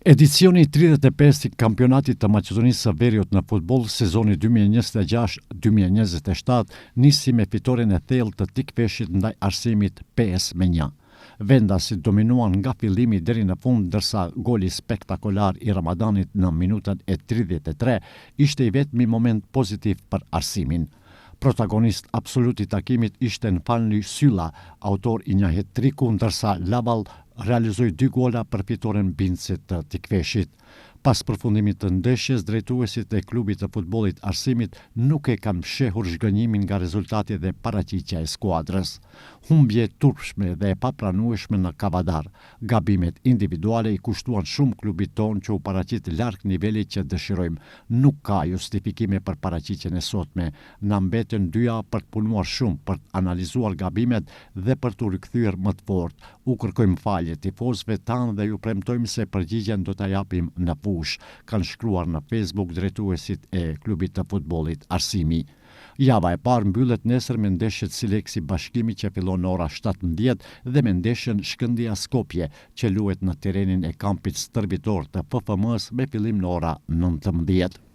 Edicioni 35 i kampionatit të Maqedonisë së Veriut në futboll sezoni 2026-2027 nisi me fitoren e thellë të Tikveshit ndaj Arsimit 5-1. Vendasit dominuan nga fillimi deri në fund, ndërsa goli spektakolar i Ramadanit në minutën e 33 ishte i vetmi moment pozitiv për Arsimin. Protagonist absolut i takimit ishte Nfalny Sylla, autor i një hat-triku, ndërsa Laval realizoi 2 gola për fitoren bindëse të Tikveshit. Pas përfundimit të ndeshjes, drejtuesit e klubit të futbollit Arsimit nuk e kanë fshehur zhgënjimin nga rezultati dhe paraqitja e skuadrës. Humbje turpshme dhe e papranueshme në Kavadar. Gabimet individuale i kushtuan shumë klubit tonë që u paraqit larg nivelit që dëshirojmë. Nuk ka justifikime për paraqitjen e sotme. Na mbeten 2 javë për të punuar shumë, për të analizuar gabimet dhe për të rikthyer më të fortë. U kërkojmë falje tifozëve tanë dhe ju premtojmë se përgjigjen do ta japim në fush, kanë shkruar në Facebook drejtuesit e klubit të futbollit Arsimi. Java e parë mbyllet nesër me ndeshjet Sileksi Bashkimi që fillon në ora 17 dhe me ndeshjen Shkëndija Skopje që luhet në terrenin e kampit stërvitor të FFM-s me fillim në ora 19.